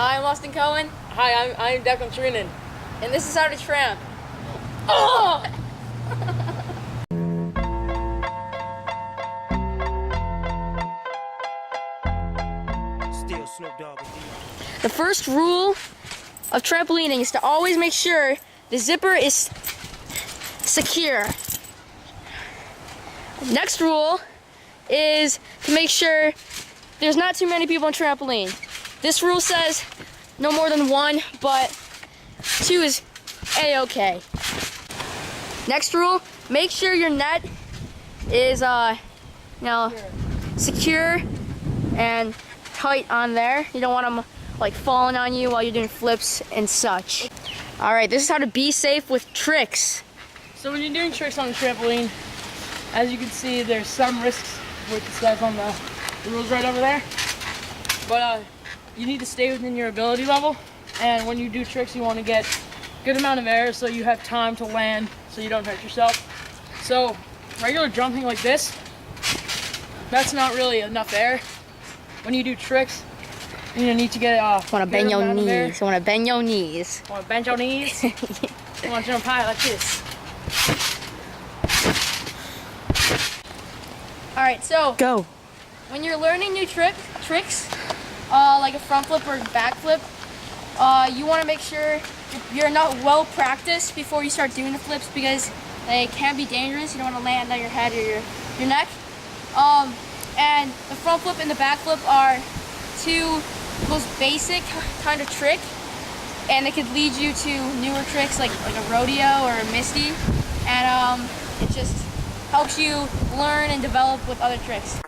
Hi, I'm Austin Cohen. Hi, I'm Declan Trinan. And this is how to tramp. Oh! The first rule of trampolining is to always make sure the zipper is secure. Next rule is to make sure there's not too many people on trampoline. This rule says no more than one, but two is a-okay. Next rule, make sure your net is secure and tight on there. You don't want them like falling on you while you're doing flips and such. All right, this is how to be safe with tricks. So when you're doing tricks on the trampoline, as you can see, there's some risks with the stuff on the rules right over there. But you need to stay within your ability level. And when you do tricks, you want to get a good amount of air so you have time to land so you don't hurt yourself. So regular jumping like this, that's not really enough air. When you do tricks, you need to get want to bend your knees. Want to bend your knees. Want to bend your knees? You want to jump high like this. All right, so go. When you're learning new tricks, like a front flip or back flip, you want to make sure you're not well practiced before you start doing the flips because they can be dangerous. You don't want to land on your head or your neck. And the front flip and the back flip are two most basic kind of trick, and it could lead you to newer tricks like a rodeo or a misty, and it just helps you learn and develop with other tricks.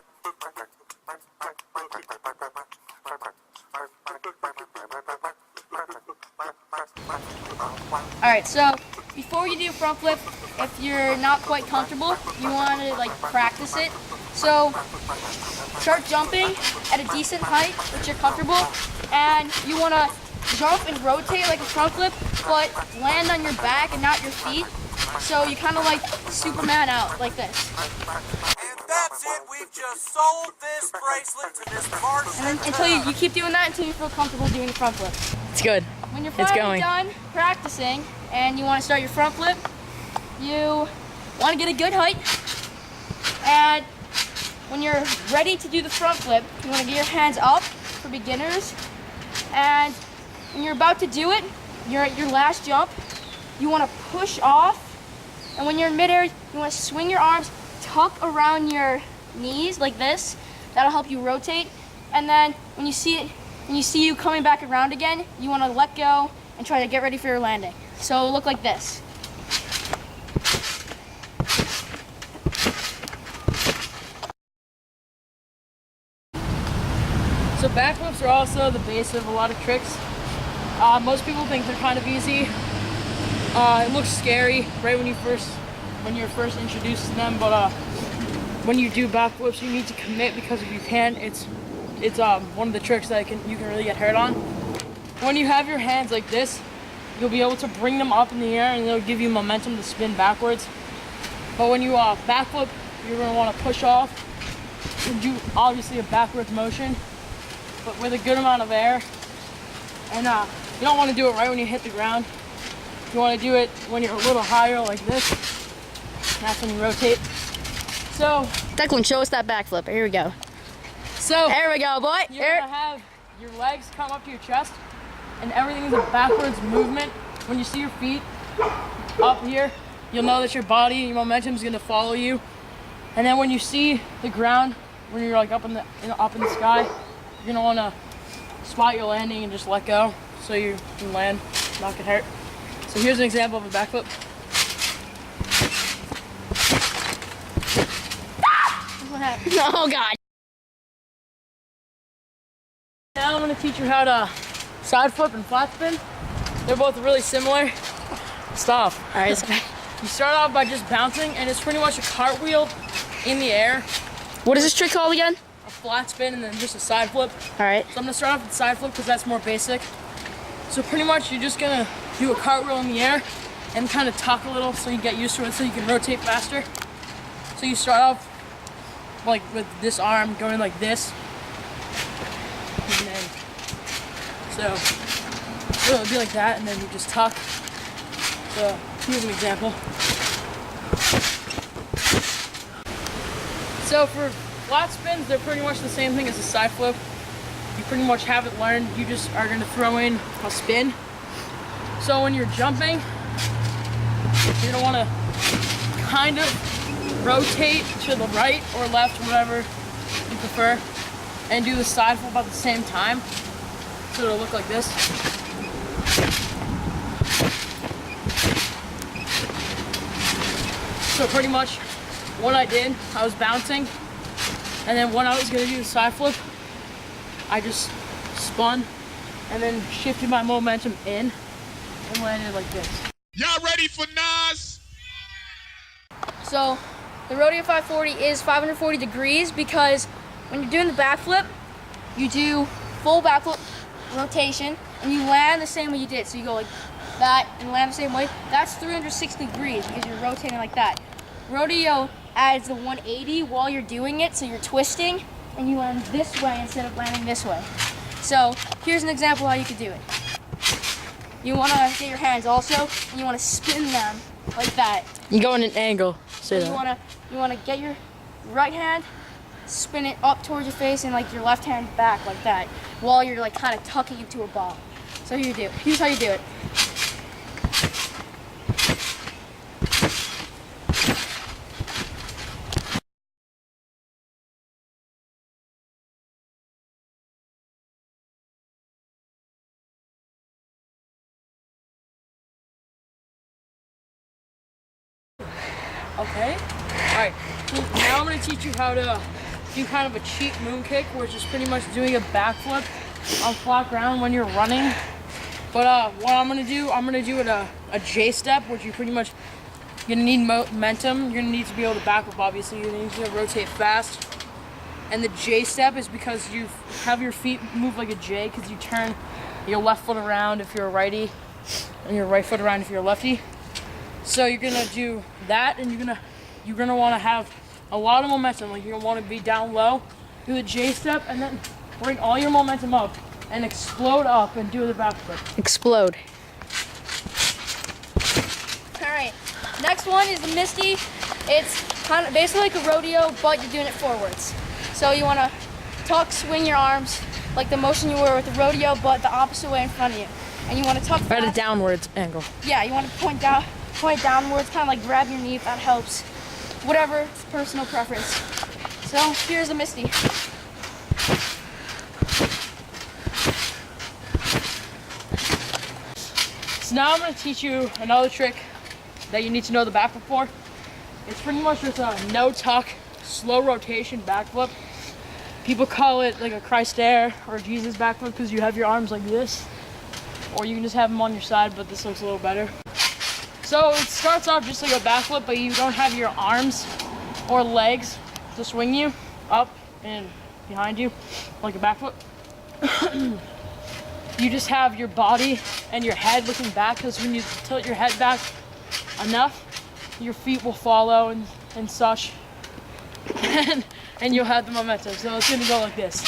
Alright, so before you do a front flip, if you're not quite comfortable, you want to like practice it. So start jumping at a decent height, which you're comfortable, and you want to jump and rotate like a front flip, but land on your back and not your feet. So you kind of like Superman out like this. And that's it, we've just sold this bracelet to this Martian. And then until you keep doing that until you feel comfortable doing the front flip. It's good. When you're finally done practicing and you want to start your front flip, you want to get a good height. And when you're ready to do the front flip, you want to get your hands up for beginners. And when you're about to do it, you're at your last jump, you want to push off. And when you're in midair, you want to swing your arms, tuck around your knees like this. That'll help you rotate. And then when you see you coming back around again, you want to let go and try to get ready for your landing. So it'll look like this. So backflips are also the base of a lot of tricks. Most people think they're kind of easy. It looks scary right when you're first introduced to them, but when you do backflips, you need to commit because if you can't, it's one of the tricks that you can really get hurt on. When you have your hands like this, you'll be able to bring them up in the air and it'll give you momentum to spin backwards. But when you backflip, you're going to want to push off and do obviously a backwards motion, but with a good amount of air. And you don't want to do it right when you hit the ground. You want to do it when you're a little higher like this. That's when you rotate. So Declan, show us that backflip. Here we go. So there we go, boy. You're going to have your legs come up to your chest and everything is a backwards movement. When you see your feet up here, you'll know that your body, your momentum is going to follow you. And then when you see the ground, when you're like up in the sky, you're going to want to spot your landing and just let go so you can land, not get hurt. So here's an example of a backflip. Oh God. Now I'm going to teach you how to side flip and flat spin. They're both really similar. Stop. All right. You start off by just bouncing, and it's pretty much a cartwheel in the air. What is this trick called again? A flat spin and then just a side flip. All right. So I'm going to start off with the side flip because that's more basic. So pretty much you're just going to do a cartwheel in the air and kind of tuck a little so you get used to it so you can rotate faster. So you start off like with this arm going like this. And then So it'll be like that, and then you just tuck. So here's an example. So for flat spins, they're pretty much the same thing as a side flip. You pretty much have it learned. You just are gonna throw in a spin. So when you're jumping, you're gonna wanna kind of rotate to the right or left, whatever you prefer, and do the side flip at the same time. So it'll look like this. So pretty much what I did, I was bouncing, and then when I was gonna do the side flip, I just spun and then shifted my momentum in and landed like this. Y'all ready for Nas? So the rodeo 540 is 540 degrees because when you're doing the backflip, you do full backflip rotation and you land the same way you did. So you go like that and land the same way. That's 360 degrees because you're rotating like that. Rodeo adds the 180 while you're doing it, so you're twisting and you land this way instead of landing this way. So here's an example how you could do it. You want to get your hands also, and you want to spin them like that. You go in an angle. Say So you want to get your right hand, spin it up towards your face, and like your left hand back like that, while you're like kind of tucking into a ball. So here you do. Here's how you do it. Okay. Alright. Now I'm going to teach you how to do kind of a cheat moon kick, which is pretty much doing a backflip on flat ground when you're running. But what I'm going to do it a J step, which you pretty much, you're going to need momentum. You're going to need to be able to backflip, obviously. You're going to need to rotate fast. And the J step is because you have your feet move like a J because you turn your left foot around if you're a righty and your right foot around if you're a lefty. So you're gonna do that, and you're gonna want to have a lot of momentum. Like you're gonna want to be down low, do the J step, and then bring all your momentum up and explode up and do the backflip. Explode. All right. Next one is the Misty. It's kind of basically like a rodeo, but you're doing it forwards. So you want to tuck, swing your arms like the motion you were with the rodeo, but the opposite way in front of you. And you want to tuck At a fast. downwards angle. Yeah, you want to point downwards, kind of like grab your knee if that helps. Whatever, it's personal preference. So here's a Misty. So now I'm going to teach you another trick that you need to know the backflip for. It's pretty much just a no tuck, slow rotation backflip. People call it like a Christ air or a Jesus backflip because you have your arms like this. Or you can just have them on your side, but this looks a little better. So it starts off just like a backflip, but you don't have your arms or legs to swing you up and behind you like a backflip. You just have your body and your head looking back, because when you tilt your head back enough, your feet will follow and such. And you'll have the momentum. So it's gonna go like this.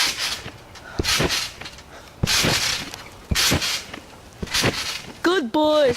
Good boy.